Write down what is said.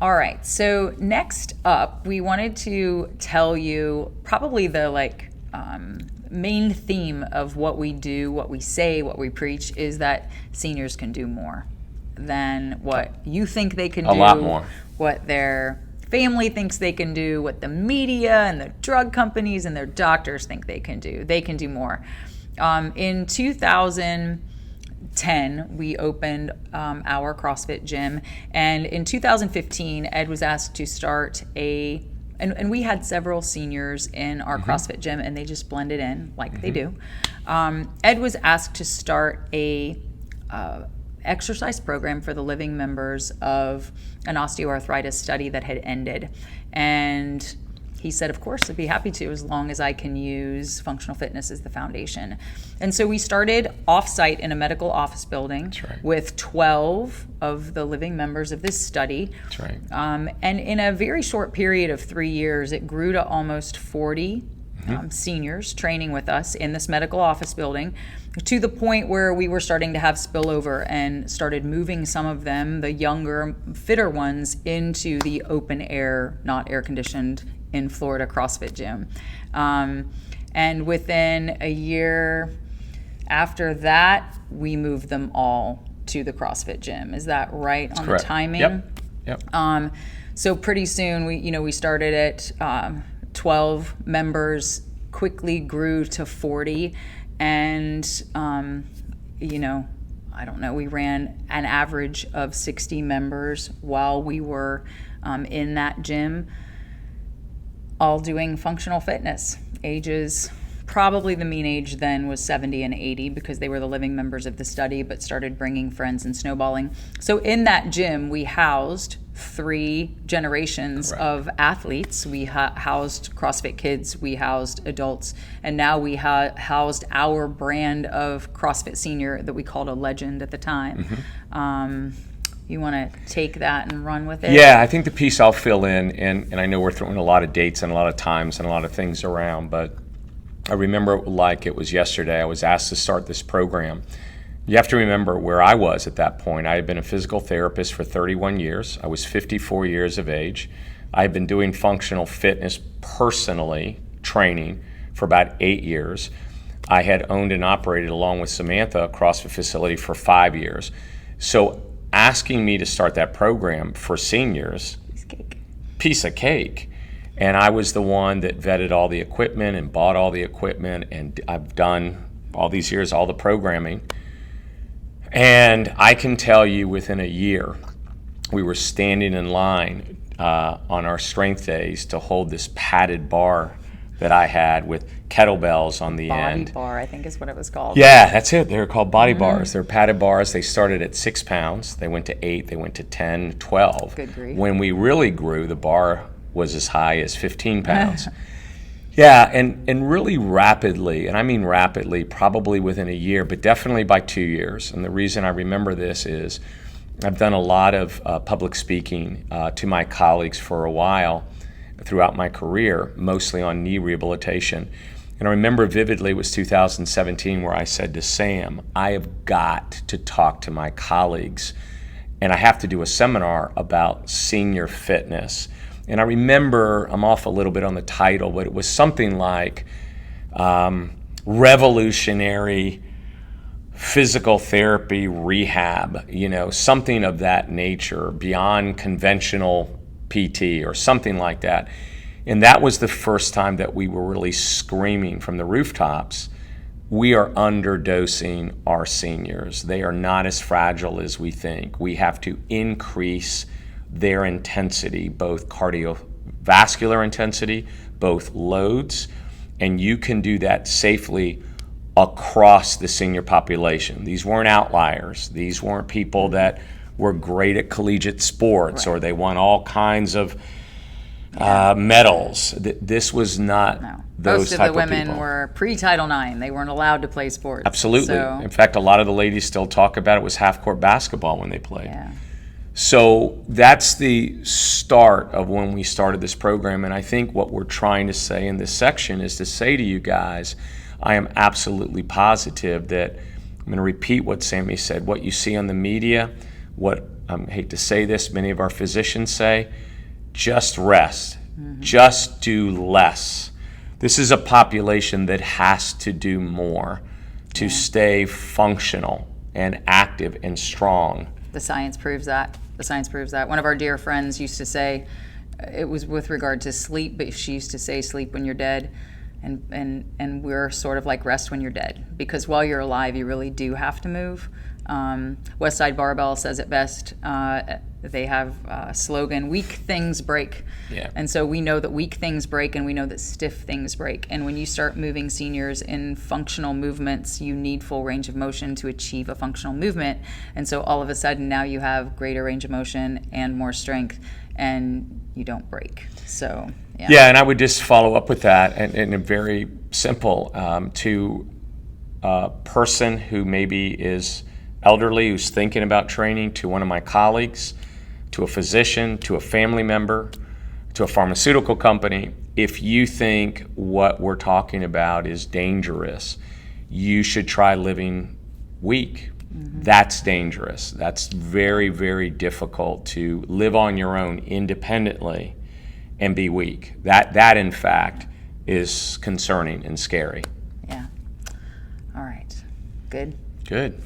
All right. So next up, we wanted to tell you probably the main theme of what we do, what we say, what we preach is that seniors can do more than what you think they can do. A lot more. What their family thinks they can do, what the media and the drug companies and their doctors think they can do. They can do more. In 2010, we opened our CrossFit gym. And in 2015, Ed was asked to start and we had several seniors in our CrossFit gym, and they just blended in like they do. Ed was asked to start a exercise program for the living members of an osteoarthritis study that had ended. And he said, of course, I'd be happy to, as long as I can use functional fitness as the foundation. And so we started off-site in a medical office building with 12 of the living members of this study. That's right. And in a very short period of 3 years, it grew to almost 40 seniors training with us in this medical office building, to the point where we were starting to have spillover and started moving some of them, the younger, fitter ones, into the open air, not air conditioned, in Florida CrossFit gym. And within a year after that, we moved them all to the CrossFit gym. Is that right on the timing? Yep. So pretty soon we started at 12 members, quickly grew to 40, and I don't know, we ran an average of 60 members while we were in that gym, all doing functional fitness. Ages, probably the mean age then was 70 and 80 because they were the living members of the study, but started bringing friends and snowballing. So in that gym, we housed 3 generations of athletes. We housed CrossFit Kids, we housed adults, and now we housed our brand of CrossFit Senior that we called a legend at the time. You want to take that and run with it? Yeah, I think the piece I'll fill in, and I know we're throwing a lot of dates and a lot of times and a lot of things around, but I remember like it was yesterday, I was asked to start this program. You have to remember where I was at that point. I had been a physical therapist for 31 years. I was 54 years of age. I had been doing functional fitness personally, training, for about 8 years. I had owned and operated, along with Samantha, a CrossFit facility for 5 years. So asking me to start that program for seniors, piece of cake. And I was the one that vetted all the equipment and bought all the equipment, and I've done all these years all the programming. And I can tell you, within a year, we were standing in line on our strength days to hold this padded bar that I had with kettlebells on the end. Body bar, I think is what it was called. Yeah, that's it. They were called body bars. They're padded bars. They started at 6 pounds. They went to 8. They went to 10, 12. Good grief. When we really grew, the bar was as high as 15 pounds. Yeah, and really rapidly, and I mean rapidly, probably within a year, but definitely by 2 years. And the reason I remember this is I've done a lot of public speaking to my colleagues for a while throughout my career, mostly on knee rehabilitation. And I remember vividly, it was 2017 where I said to Sam, I have got to talk to my colleagues, and I have to do a seminar about senior fitness. And I remember, I'm off a little bit on the title, but it was something like revolutionary physical therapy rehab, something of that nature, beyond conventional PT or something like that. And that was the first time that we were really screaming from the rooftops, we are underdosing our seniors. They are not as fragile as we think. We have to increase their intensity, both cardiovascular intensity, both loads, and you can do that safely across the senior population. These weren't outliers. These weren't people that were great at collegiate sports or they won all kinds of medals. This was not those type of people. Most of the women were pre-Title IX. They weren't allowed to play sports. Absolutely. So. In fact, a lot of the ladies still talk about it was half-court basketball when they played. Yeah. So that's the start of when we started this program. And I think what we're trying to say in this section is to say to you guys, I am absolutely positive that, I'm going to repeat what Sammy said, what you see on the media, what I hate to say this, many of our physicians say, just rest, just do less. This is a population that has to do more to stay functional and active and strong. The science proves that. The science proves that. One of our dear friends used to say, it was with regard to sleep, but she used to say, sleep when you're dead. And we're sort of like rest when you're dead, because while you're alive, you really do have to move. West Side Barbell says it best. They have a slogan, weak things break. Yeah. And so we know that weak things break, and we know that stiff things break. And when you start moving seniors in functional movements, you need full range of motion to achieve a functional movement. And so all of a sudden now you have greater range of motion and more strength, and you don't break. So, yeah. Yeah, and I would just follow up with that, and a very simple, to a person who maybe is elderly, who's thinking about training, to one of my colleagues, to a physician, to a family member, to a pharmaceutical company. If you think what we're talking about is dangerous, you should try living weak. That's dangerous. That's very, very difficult to live on your own independently and be weak. That in fact is concerning and scary. Yeah. All right. Good. Good.